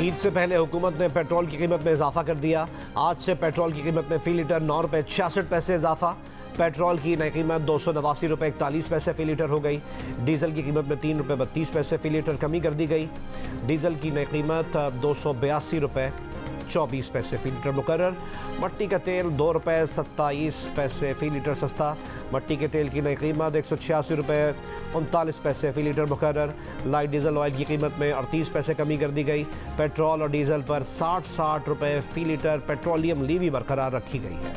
ईद से पहले हुकूमत ने पेट्रोल की कीमत में इजाफा कर दिया। आज से पेट्रोल की कीमत में फ़ी लीटर 9 रुपये 66 पैसे इजाफा। पेट्रोल की नई कीमत 289 रुपये 41 पैसे फ़ी लीटर हो गई। डीजल की कीमत में 3 रुपये 32 पैसे फ़ी लीटर कमी कर दी गई। डीजल की नई कीमत 282 रुपये 24 पैसे फ़ी लीटर मुकर्रर। मट्टी का तेल 2 रुपये 27 पैसे फ़ी लीटर सस्ता। मट्टी के तेल की नई कीमत 186 रुपये 39 पैसे फ़ी लीटर मुकर्रर। लाइट डीजल ऑयल की कीमत में 38 पैसे कमी कर दी गई। पेट्रोल और डीजल पर 60 रुपये फ़ी लीटर पेट्रोलियम लीवी बरकरार रखी गई है।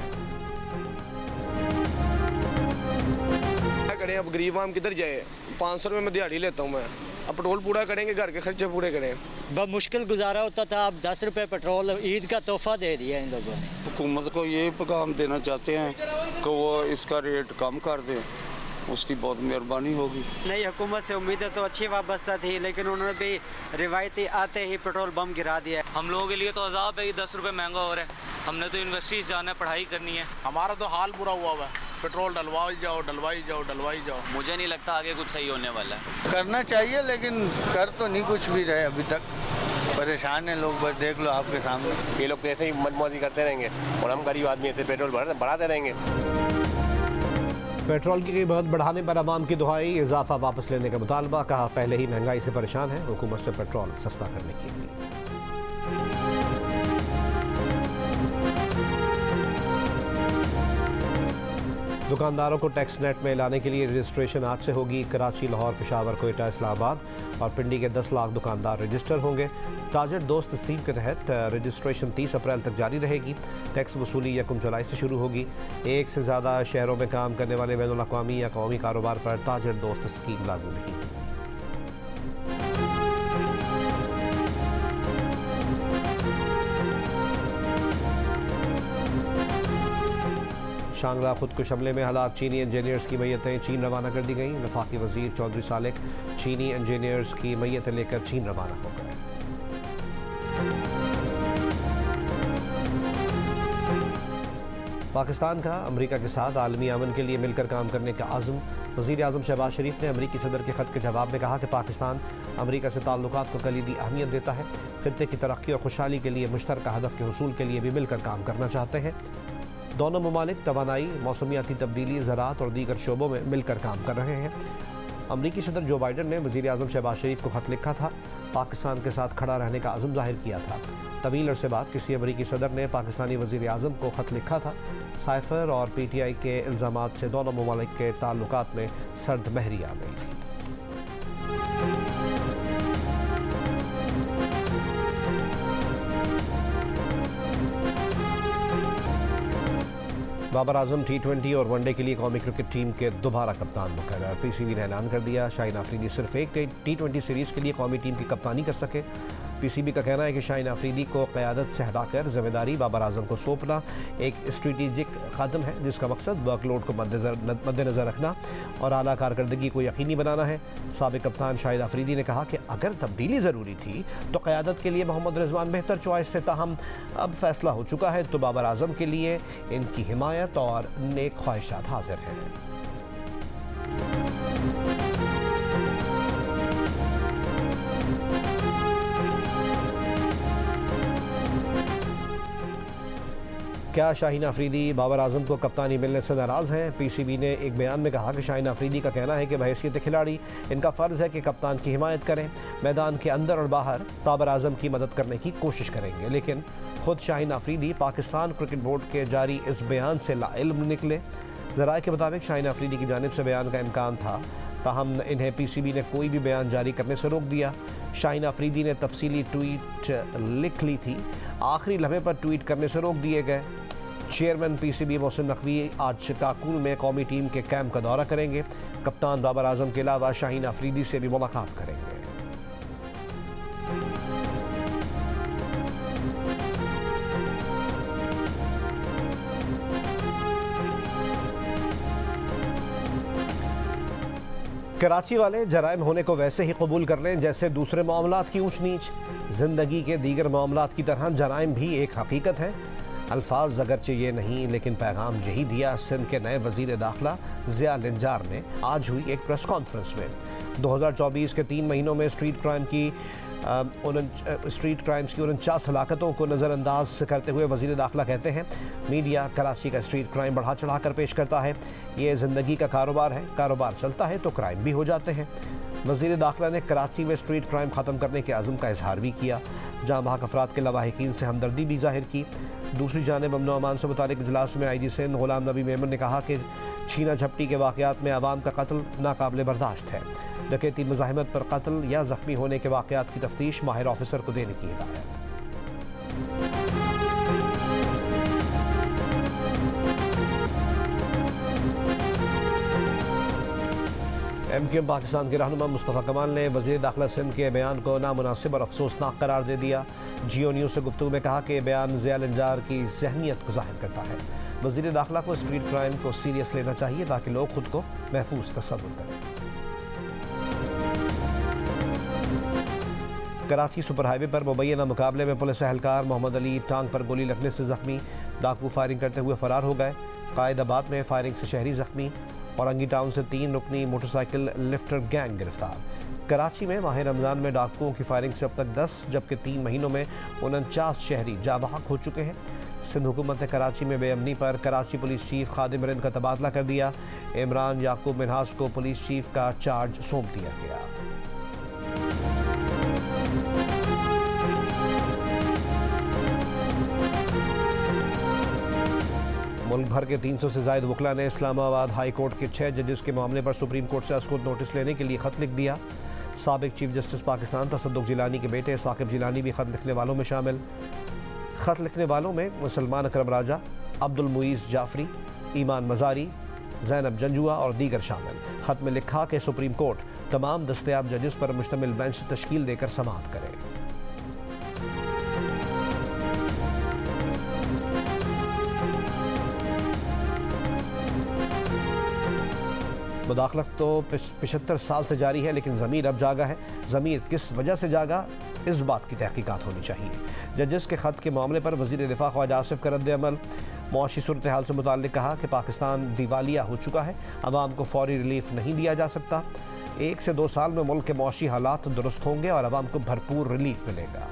क्या करें, अब गरीब आम किधर जाए। 500 रुपये में दिहाड़ी लेता हूँ मैं। अब पेट्रोल पूरा करेंगे, घर के खर्चे पूरे करें। बहुत मुश्किल गुजारा होता था, अब 10 रुपये पेट्रोल ईद का तोहफा दे दिया इन लोगों ने। हुकूमत को ये पैगाम देना चाहते हैं कि वो इसका रेट कम कर दें, उसकी बहुत मेहरबानी होगी। नई हुकूमत से उम्मीदें तो अच्छी वाबस्ता थी, लेकिन उन्होंने भी रिवायती आते ही पेट्रोल बम गिरा दिया। हम लोगों के लिए तो अजाब है कि 10 रुपये महंगा हो रहा है। हमने तो यूनिवर्सिटीज़ जाना है, पढ़ाई करनी है। हमारा तो हाल बुरा हुआ है। पेट्रोल डलवाई जाओ डलवाई जाओ डलवाई जाओ। मुझे नहीं लगता आगे कुछ सही होने वाला है। करना चाहिए, लेकिन कर तो नहीं कुछ भी रहे अभी तक। परेशान है लोग, बस देख लो आपके सामने। ये लोग तो ऐसे ही मनमौजी करते रहेंगे और हम गरीब आदमी ऐसे पेट्रोल बढ़ाते रहेंगे। पेट्रोल की कीमत बढ़ाने पर अवाम की दुहाई, इजाफा वापस लेने का मुतालबा। कहा पहले ही महंगाई से परेशान है, हुकूमत से पेट्रोल सस्ता करने की अपील। दुकानदारों को टैक्स नेट में लाने के लिए रजिस्ट्रेशन आज से होगी। कराची, लाहौर, पेशावर, कोयटा, इस्लामाबाद और पिंडी के 10 लाख दुकानदार रजिस्टर होंगे। ताजर दोस्त स्कीम के तहत रजिस्ट्रेशन 30 अप्रैल तक जारी रहेगी। टैक्स वसूली 1 जुलाई से शुरू होगी। एक से ज़्यादा शहरों में काम करने वाले बैनुल अक़वामी या कौमी कारोबार पर ताजर दोस्त स्कीम लागू नहीं। शांगला खुदकुश हमले में हलाक चीनी इंजीनियर्स की मैयतें चीन रवाना कर दी गई। वफाकी वजीर चौधरी सालेक चीनी इंजीनियर्स की मैयतें लेकर चीन रवाना हो गए। पाकिस्तान का अमेरिका के साथ आलमी अमन के लिए मिलकर काम करने का आज़म। वज़ीर आज़म शहबाज शरीफ ने अमेरिकी सदर के ख़त के जवाब में कहा कि पाकिस्तान अमेरिका से ताल्लुकात को कलीदी अहमियत देता है। खित्ते की तरक्की और खुशहाली के लिए मुश्तरका हदफ के हुसूल के लिए भी मिलकर काम करना चाहते हैं। दोनों ममालिक तवानाई, मौसमियाती तब्दीली, ज़राअत और दीगर शोबों में मिलकर काम कर रहे हैं। अमरीकी सदर जो बाइडन ने वज़ीर आज़म शहबाज शरीफ को ख़त लिखा था, पाकिस्तान के साथ खड़ा रहने का अज़म ज़ाहिर किया था। तवील अरसे बाद किसी अमरीकी सदर ने पाकिस्तानी वज़ीर आज़म को ख़त लिखा था। साइफ़र और PTI के इल्ज़ामात से दोनों ममालिक के ताल्लुकात में सर्द महरी आ गई थी। बाबर आजम T20 और वनडे के लिए कौमी क्रिकेट टीम के दोबारा कप्तान मुकर्रर। PCB ने ऐलान कर दिया शाहीन आफरीदी सिर्फ एक T20 सीरीज़ के लिए कौमी टीम की कप्तानी कर सके। PCB का कहना है कि शाहीन आफरीदी को क़यादत से हटाकर ज़िम्मेदारी बाबर आजम को सौंपना एक स्ट्रेटेजिक कदम है, जिसका मकसद वर्कलोड को मद्देनज़र रखना और आला कारकर्दगी को यकीनी बनाना है। साबिक़ कप्तान शाहिद आफरीदी ने कहा कि अगर तब्दीली ज़रूरी थी तो क़यादत के लिए मोहम्मद रिजवान बेहतर चॉइस थे, ताहम अब फैसला हो चुका है तो बाबर आजम के लिए इनकी हिमायत और नेक ख्वाहिशात हाजिर हैं। क्या शाहीन आफरीदी बाबर आजम को कप्तानी मिलने से नाराज़ हैं? PCB ने एक बयान में कहा कि शाहीन आफरीदी का कहना है कि बहैसियत खिलाड़ी इनका फ़र्ज़ है कि कप्तान की हिमायत करें, मैदान के अंदर और बाहर बाबर आजम की मदद करने की कोशिश करेंगे। लेकिन ख़ुद शाहीन आफरीदी पाकिस्तान क्रिकेट बोर्ड के जारी इस बयान से लाइल्म निकले। ज़राए के मुताबिक शाहीन आफरीदी की जानिब से बयान का इम्कान था, ताहम इन्हें PCB ने कोई भी बयान जारी करने से रोक दिया। शाहीन आफरीदी ने तफसीली ट्वीट लिख ली थी, आखिरी लम्हे पर ट्वीट करने से रोक दिए गए। चेयरमैन PCB मोहसिन नकवी आज काकुल में कौमी टीम के कैंप का दौरा करेंगे। कप्तान बाबर आजम के अलावा शाहीन आफरीदी से भी मुलाकात करेंगे। कराची वाले जराइम होने को वैसे ही कबूल कर लें जैसे दूसरे मामलात की ऊंच नीच। ज़िंदगी के दीगर मामलात की तरह जराइम भी एक हकीकत है। अल्फाज अगरचे ये नहीं, लेकिन पैगाम यही दिया सिंध के नए वज़ीर दाखिला ज़िया लिंजार ने आज हुई एक प्रेस कॉन्फ्रेंस में। 2024 के 3 महीनों में स्ट्रीट क्राइम की स्ट्रीट क्राइम्स की 49 हलाकतों को नज़रअंदाज करते हुए वज़ीर दाखिला कहते हैं मीडिया कराची का स्ट्रीट क्राइम बढ़ा चढ़ा कर पेश करता है। ये ज़िंदगी का कारोबार है, कारोबार चलता है तो क्राइम भी हो जाते हैं। वज़ीर दाखिला ने कराची में स्ट्रीट क्राइम ख़त्म करने के अज़म का इजहार भी किया। जहाँ बहक अफराद के लवाहिकीन से हमदर्दी भी जाहिर की। दूसरी जानिब अमन व अमान से मुतालिक इजलास में IG सिंध गुलाम नबी मेमन ने कहा कि छीना झपटी के वाक़यात में आवाम का कत्ल नाकाबिले बर्दाश्त है। डकैती मुज़ाहिमत पर कत्ल या ज़ख्मी होने के वाक़यात की तफ्तीश माहिर ऑफिसर को देने की हिदायत। MQM पाकिस्तान के रहनुमा मुस्तफ़ा कमाल ने वज़ीर दाखिला सिंध के बयान को नामुनासिब और अफसोसनाक करार दे दिया। जियो न्यूज़ से गुफ्तगू में कहा कि बयान ज़िया लंजार की ज़हनियत को ज़ाहिर करता है। वज़ीर दाखिला को स्ट्रीट क्राइम को सीरियस लेना चाहिए ताकि लोग खुद को महफूज तस्वुर करें। कराची सुपर हाईवे पर मुबैना मुकाबले में पुलिस एहलकार मोहम्मद अली टांग पर गोली लगने से ज़ख्मी। डाकू फायरिंग करते हुए फ़रार हो गए। कायदाबाद में फायरिंग से शहरी ज़ख्मी। औरंगी टाउन से 3 रुकनी मोटरसाइकिल लिफ्टर गैंग गिरफ्तार। कराची में माह रमज़ान में डाकुओं की फायरिंग से अब तक 10 जबकि 3 महीनों में 49 शहरी जाँ बहक हो चुके हैं। सिंध हुकूमत ने कराची में बेअमनी पर कराची पुलिस चीफ खादिम रिंद का तबादला कर दिया। इमरान याकूब मिनहाज को पुलिस चीफ का चार्ज सौंप दिया गया। मुल्क भर के 300 से ज़ायद वकला ने इस्लामाबाद हाई कोर्ट के 6 जजेस के मामले पर सुप्रीम कोर्ट से खुद नोटिस लेने के लिए ख़त लिख दिया। साबिक चीफ जस्टिस पाकिस्तान तसद्दुक़ जिलानी के बेटे साकिब जिलानी भी ख़त लिखने वालों में शामिल। ख़त लिखने वालों में सलमान अकरम राजा, अब्दुल मुईज़ जाफरी, ईमान मज़ारी, ज़ैनब जंजुआ और दीगर शामिल। ख़त में लिखा कि सुप्रीम कोर्ट तमाम दस्तयाब जजेस पर मुश्तमिल बेंच तश्कील देकर समाअत करे। मुदाखलत तो 75 साल से जारी है, लेकिन ज़मीर अब जागा है। ज़मीर किस वजह से जागा, इस बात की तहकीकात होनी चाहिए। जजेस के ख़त के मामले पर वज़ीर दिफ़ा ख्वाजा आसिफ का रद्द अमल। मुआशी सूरत हाल से मुताल्लिक़ कहा कि पाकिस्तान दिवालिया हो चुका है, अवाम को फौरी रिलीफ नहीं दिया जा सकता। 1 से 2 साल में मुल्क के मुआशी हालात दुरुस्त होंगे और अवाम को भरपूर रिलीफ मिलेगा।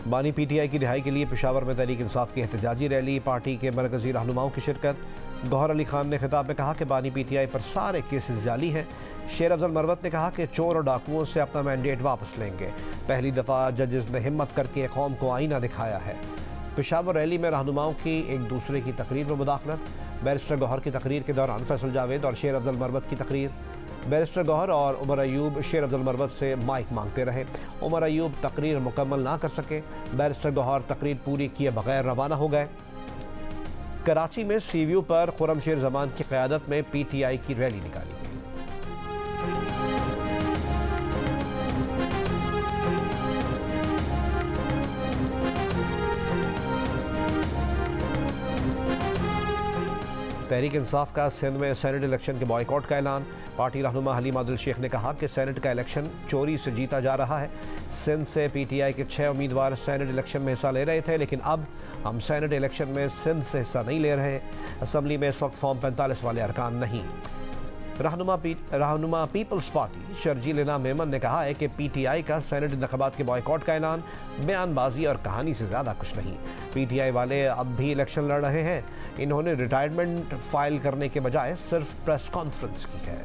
बानी PTI की रिहाई के लिए पेशावर में तहरीक इंसाफ की एहतजाजी रैली। पार्टी के मरकजी रहनुमाओं की शिरकत। गौहर अली खान ने खिताब में कहा कि बानी PTI पर सारे केसेस जाली हैं। शेर अफजल मरवत ने कहा कि चोर और डाकुओं से अपना मैंडेट वापस लेंगे। पहली दफ़ा जजेस ने हिम्मत करके कौम को आईना दिखाया है। पेशावर रैली में रहनुमाओं की एक दूसरे की तकरीर में मुदाखलत। बैरिस्टर गौहर की तकरीर के दौरान फैसल जावेद और शेर अफजल मरवत की तकरीर। बैरिस्टर गौहर और उमर अयूब शेर अफजल मरवत से माइक मांगते रहे। उमर अयूब तकरीर मुकम्मल ना कर सके। बैरिस्टर गौहर तकरीर पूरी किए बगैर रवाना हो गए। कराची में CVU पर खुर्रमशेर जमान की क़यादत में PTI की रैली निकाली गई। तहरीक इंसाफ का सिंध में सेनेट इलेक्शन के बॉयकॉट का ऐलान। पार्टी रहनुमा हलीम आदिल शेख ने कहा कि सेनेट का इलेक्शन चोरी से जीता जा रहा है। सिंध से PTI के 6 उम्मीदवार सेनेट इलेक्शन में हिस्सा ले रहे थे, लेकिन अब हम सेनेट इलेक्शन में सिंध से हिस्सा नहीं ले रहे। असम्बली में इस वक्त फॉर्म 45 वाले अरकान नहीं। रहनुमा पीपल्स पार्टी शर्जील इनाम मेमन ने कहा है कि PTI का सेनेट इंतखाबात के बॉयकॉट का ऐलान बयानबाजी और कहानी से ज़्यादा कुछ नहीं। PTI वाले अब भी इलेक्शन लड़ रहे हैं। इन्होंने रिटायरमेंट फाइल करने के बजाय सिर्फ प्रेस कॉन्फ्रेंस की है।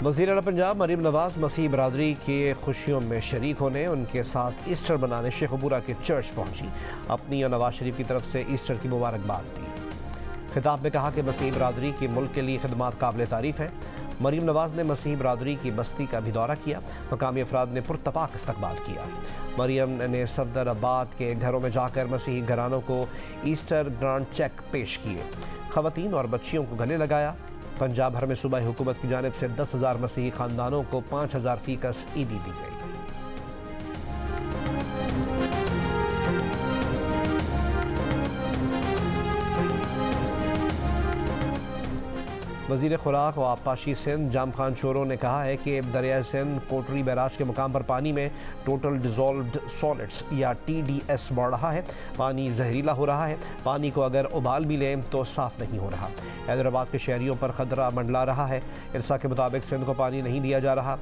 वज़ीर आला पंजाब मरीम नवाज मसीह बरादरी की खुशियों में शरीक होने उनके साथ ईस्टर मनाने शेख अबूरा के चर्च पहुंची। अपनी और नवाज शरीफ की तरफ से ईस्टर की मुबारकबाद दी। खिताब में कहा कि मसीह बरादरी की मुल्क के लिए खिदमात काबिल तारीफ़ है। मरीम नवाज ने मसीह बरादरी की बस्ती का भी दौरा किया। मकामी अफराद ने पुरतपाक इस्तकबाल किया। मरीम ने सफदराबाद के घरों में जाकर मसीही घरानों को ईस्टर ग्रांड चेक पेश किए। ख़वातीन और बच्चियों को गले लगाया। पंजाब भर में सूबाई हुकूमत की जानिब से 10,000 मसीही ख़ानदानों को 5,000 फ़ीकस ईदी दी गई। वज़ीर खुराक व आबपाशी सिंध जाम खान शोरो ने कहा है कि दरिया सिंध कोटरी बैराज के मुकाम पर पानी में टोटल डिज़ोल्व्ड सॉलिड्स या TDS बढ़ रहा है। पानी जहरीला हो रहा है। पानी को अगर उबाल भी लें तो साफ़ नहीं हो रहा। हैदराबाद के शहरियों पर ख़तरा मंडला रहा है। इरसा के मुताबिक सिंध को पानी नहीं दिया जा रहा।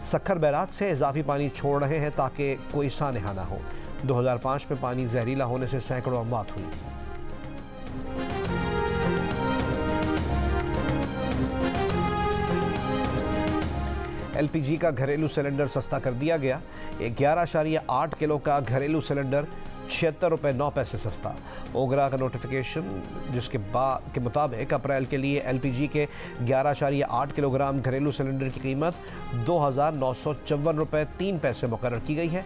सक्खर बैराज से इजाफी पानी छोड़ रहे हैं ताकि कोई सानहा ना हो। 2005 में पानी जहरीला होने से सैकड़ों अमवात हुई। LPG का घरेलू सिलेंडर सस्ता कर दिया गया। 11.8 किलो का घरेलू सिलेंडर 76 रुपये 9 पैसे सस्ता। ओगरा का नोटिफिकेशन के मुताबिक अप्रैल के लिए LPG के 11.8 किलोग्राम घरेलू सिलेंडर की कीमत 2,954 रुपये 3 पैसे मुकर्रर की गई है।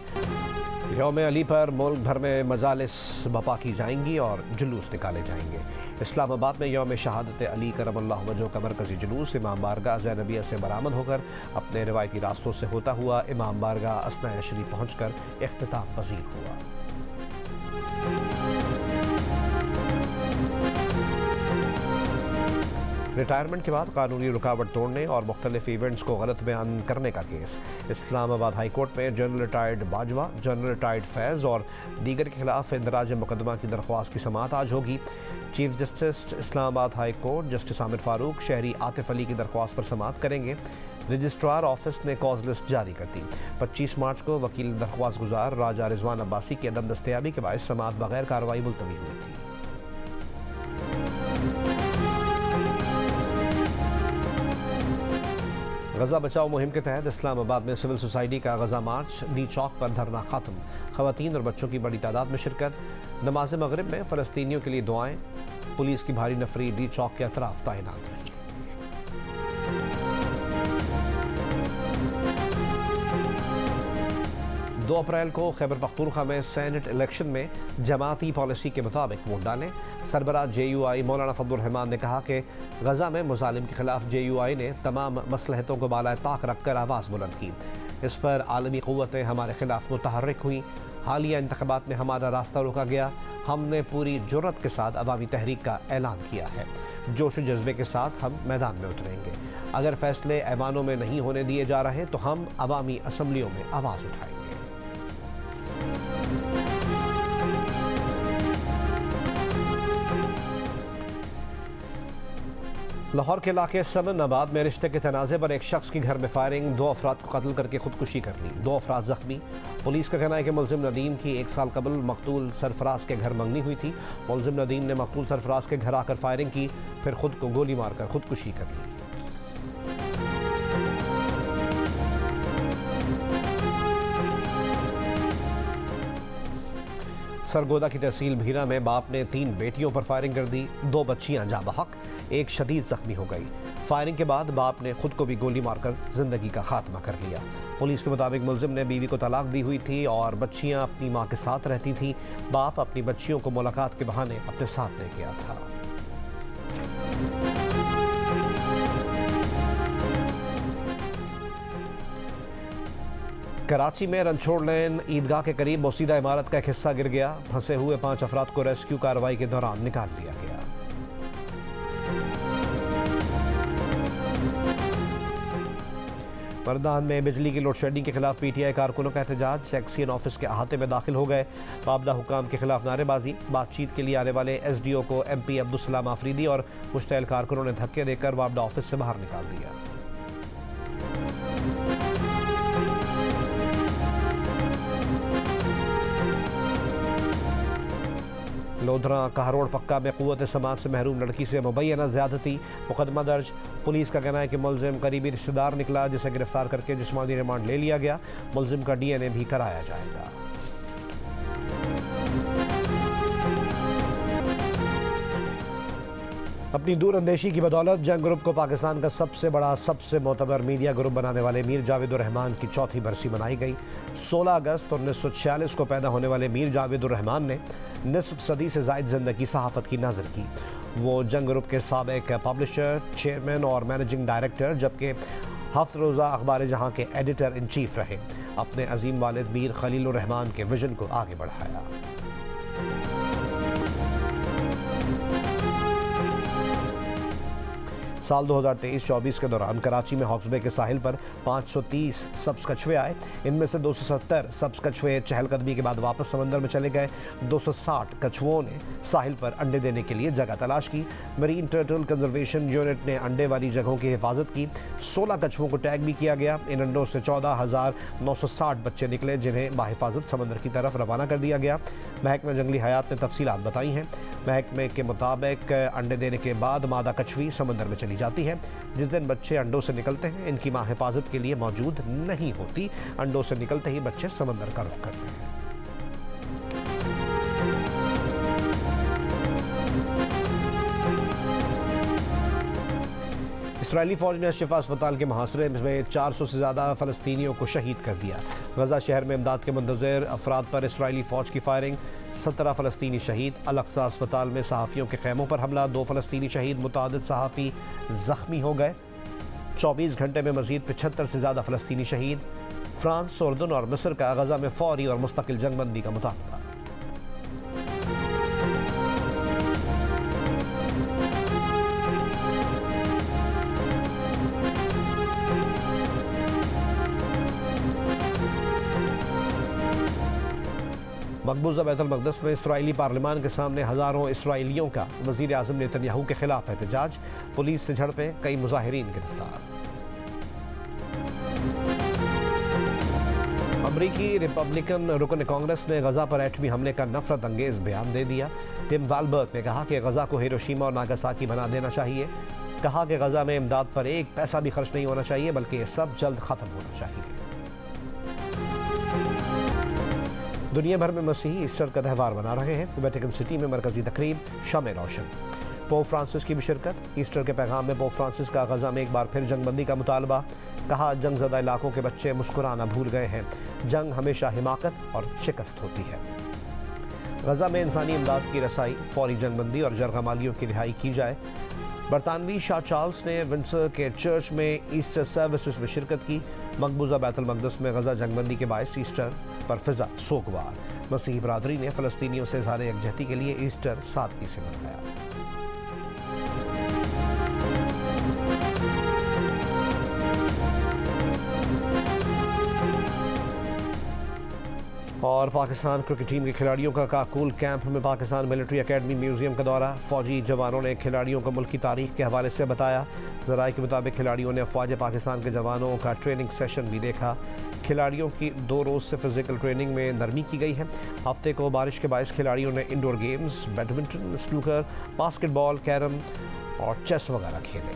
यौम अली पर मुल्क भर में मजालिस बपा की जाएंगी और जुलूस निकाले जाएंगे। इस्लामाबाद में यौम शहादत अली करमल्लाहु वजहू का मरकज़ी जुलूस इमाम बारगाह ज़ैनबिया से बरामद होकर अपने रिवायती रास्तों से होता हुआ इमाम बारगाह अस्नाए शरीफ पहुँचकर इख्तिताम पज़ीर हुआ। रिटायरमेंट के बाद कानूनी रुकावट तोड़ने और मुख्तलिफ इवेंट्स को गलत बयान करने का केस। इस्लामाबाद हाई कोर्ट में general retired Bajwa, general retired Faiz और दीगर के खिलाफ इंदराज मुकदमा की दरख्वास्त की समाअत आज होगी। Chief justice Islamabad high court justice Aamir Farooq शहरी आतिफ अली की दरख्वास्त पर समाअत करेंगे। रजिस्ट्रार ऑफिस ने कॉज लिस्ट जारी कर दी। 25 मार्च को वकील दरख्वास्त गुजार राजा रिजवान अब्बासी की अदम दस्तयाबी के बायस समाअत बगैर कार्रवाई मुलतवी हुई थी। गज़ा बचाओ मुहिम के तहत इस्लामाबाद में सिविल सोसाइटी का गज़ा मार्च, नी चौक पर धरना खत्म। ख़वातीन और बच्चों की बड़ी तादाद में शिरकत। नमाज मगरिब में फ़लस्तीनियों के लिए दुआएं। पुलिस की भारी नफरी नी चौक के अतराफ तैनात रही। 2 अप्रैल को खैबर पख्तूनख्वा में सेनेट इलेक्शन में जमाती पॉलिसी के मुताबिक वोट डालें। सरबराह JUI मौलाना फजलुर रहमान ने कहा कि गज़ा में मुजालिम के खिलाफ JUI ने तमाम मसलहतों को बाला ताक रखकर आवाज़ बुलंद की। इस पर आलमी क़ुव्वतें हमारे खिलाफ मुतहर्रिक हुई। हालिया इंतख़ाबात में हमारा रास्ता रोका गया। हमने पूरी जुर्रत के साथ अवामी तहरीक का ऐलान किया है। जोश व जज्बे के साथ हम मैदान में उतरेंगे। अगर फैसले ऐवानों में नहीं होने दिए जा रहे तो हम अवामी असम्बलियों में आवाज़ उठाएंगे। लाहौर के इलाके समनाबाद में रिश्ते के तनाज़े पर एक शख्स के घर में फायरिंग। 2 अफराद को कत्ल करके खुदकुशी कर ली। 2 अफराद जख्मी। पुलिस का कहना है कि मुलजिम नदीम की 1 साल कबल मकतूल सरफराज के घर मंगनी हुई थी। मुलजिम नदीम ने मकतूल सरफराज के घर आकर फायरिंग की, फिर खुद को गोली मारकर खुदकुशी कर ली। सरगोदा की तहसील भीरा में बाप ने 3 बेटियों पर फायरिंग कर दी। 2 बच्चियां जाँ बहक, एक शदीद जख्मी हो गई। फायरिंग के बाद बाप ने खुद को भी गोली मारकर जिंदगी का खात्मा कर लिया। पुलिस के मुताबिक मुलजिम ने बीवी को तलाक दी हुई थी और बच्चियां अपनी मां के साथ रहती थीं। बाप अपनी बच्चियों को मुलाकात के बहाने अपने साथ ले गया था। कराची में रनछोड़ लेन ईदगाह के करीब बोसीदा इमारत का एक हिस्सा गिर गया। फंसे हुए 5 अफराद को रेस्क्यू कार्रवाई के दौरान निकाल लिया गया। मरदान में बिजली की लोड शेडिंग के खिलाफ PTI कारकुनों का एहतजाज। सेक्शन ऑफिस के अहाते में दाखिल हो गए। बाबदा हुकाम के खिलाफ नारेबाजी। बातचीत के लिए आने वाले SDO को MP अब्दुलसलाम आफरीदी और मुश्तैल कारकुनों ने धक्के देकर वाबदा ऑफिस से बाहर निकाल दिया। लोधरा कहारोड़ पक्का में कुव्वत समाज से महरूम लड़की से मुबैना ज़्यादती। मुकदमा दर्ज। पुलिस का कहना है कि मुलजिम करीबी रिश्तेदार निकला, जिसे गिरफ्तार करके जिस्मानी रिमांड ले लिया गया। मुलजिम का DNA भी कराया जाएगा। अपनी दूरअंदेशी की बदौलत जंग ग्रुप को पाकिस्तान का सबसे बड़ा, सबसे मोतबर मीडिया ग्रुप बनाने वाले मीर जावेद रहमान की 4थी बरसी मनाई गई। 16 अगस्त 1946 को पैदा होने वाले मीर जावेद रहमान ने निस्फ सदी से ज़ायद ज़िंदगी सहाफ़त की नज़र की। वो जंग ग्रुप के साबिक़ पब्लिशर, चेयरमैन और मैनेजिंग डायरेक्टर, जबकि हफ्त रोज़ा अखबार जहाँ के एडिटर इन चीफ रहे। अपने अजीम वालिद मीर खलीलुर रहमान के विजन को आगे बढ़ाया। साल 2023-24 के दौरान कराची में हॉक्स बे के साहिल पर 530 सब्ज़ कछुए आए। इनमें से 270 सब्ज़ कछुए चहलकदमी के बाद वापस समंदर में चले गए। 260 कछुओं ने साहिल पर अंडे देने के लिए जगह तलाश की। मरीन टर्टल कंजर्वेशन यूनिट ने अंडे वाली जगहों की हिफाजत की। 16 कछुओं को टैग भी किया गया। इन अंडों से 14,960 बच्चे निकले, जिन्हें बाहिफाजत समंदर की तरफ रवाना कर दिया गया। महकमा जंगली हयात ने तफसीलात बताई हैं। महकमे के मुताबिक अंडे देने के बाद मादा कछुई समंदर में चली जाती है। जिस दिन बच्चे अंडों से निकलते हैं, इनकी मां हिफाजत के लिए मौजूद नहीं होती। अंडों से निकलते ही बच्चे समंदर का रुख करते हैं। इसराइली फ़ौज ने शिफा अस्पताल के मुहासरे में 400 से ज़्यादा फ़लस्तीनियों को शहीद कर दिया। गज़ा शहर में इमदाद के मुंतज़िर अफराद पर इसराइली फ़ौज की फायरिंग, 17 फ़लस्तीनी शहीद। अल-अक़सा अस्पताल में सहाफ़ियों के खैमों पर हमला, 2 फ़लस्तीनी शहीद, मुतादिद सहाफ़ी ज़ख्मी हो गए। 24 घंटे में मज़ीद 75 से ज़्यादा फ़लस्तीनी शहीद। फ्रांस, उर्दन और मिस्र का गज़ा में फ़ौरी और मुस्तकिल जंगबंदी का मुतालबा। मकबूजा बैतुल मक़दस में इसराइली पार्लिमान के सामने हज़ारों इसराइलियों का वज़ीर आज़म नेतन्याहू के खिलाफ एहतजाज। पुलिस से झड़पें, कई मुज़ाहिरीन गिरफ्तार। अमरीकी रिपब्लिकन रुकन कांग्रेस ने गज़ा पर एटमी हमले का नफरत अंगेज़ बयान दे दिया। टिम वालबर्ग ने कहा कि गज़ा को हिरोशिमा और नागासाकी बना देना चाहिए। कहा कि गज़ा में इमदाद पर एक पैसा भी खर्च नहीं होना चाहिए, बल्कि ये सब जल्द ख़त्म होना चाहिए। दुनिया भर में मसीही ईस्टर का त्यौहार मना रहे हैं। वेटिकन सिटी में मरकजी तकरीब, शमे रोशन। पोप फ्रांसिस की भी शिरकत। ईस्टर के पैगाम में पोप फ्रांसिस का गज़ा में एक बार फिर जंगबंदी का मुतालबा। कहा, जंगज़दा इलाकों के बच्चे मुस्कुराना भूल गए हैं। जंग हमेशा हिमाकत और शिकस्त होती है। गज़ा में इंसानी इमदाद की रसाई, फौरी जंगबंदी और जरगमालियों की रिहाई की जाए। बरतानवी शाह चार्ल्स ने विंडसर के चर्च में ईस्टर सर्विसेज में शिरकत की। मकबूजा बैतुल मक़दस में गज़ा जंगबंदी के बायस ईस्टर पर फिजा सोगवार। मसीही बरादरी ने फ़लस्तीनियों से इज़हार यकजहती के लिए ईस्टर सादगी से मनाया। और पाकिस्तान क्रिकेट टीम के खिलाड़ियों का काकुल कैंप में पाकिस्तान मिलिट्री एकेडमी म्यूज़ियम का दौरा। फ़ौजी जवानों ने खिलाड़ियों को मुल्क की तारीख के हवाले से बताया। ज़राए के मुताबिक खिलाड़ियों ने अफ़वाज पाकिस्तान के जवानों का ट्रेनिंग सेशन भी देखा। खिलाड़ियों की 2 रोज़ से फ़िज़िकल ट्रेनिंग में नरमी की गई है। हफ्ते को बारिश के बायस खिलाड़ियों ने indoor games, badminton, snooker, basketball, carrom और चेस वगैरह खेले।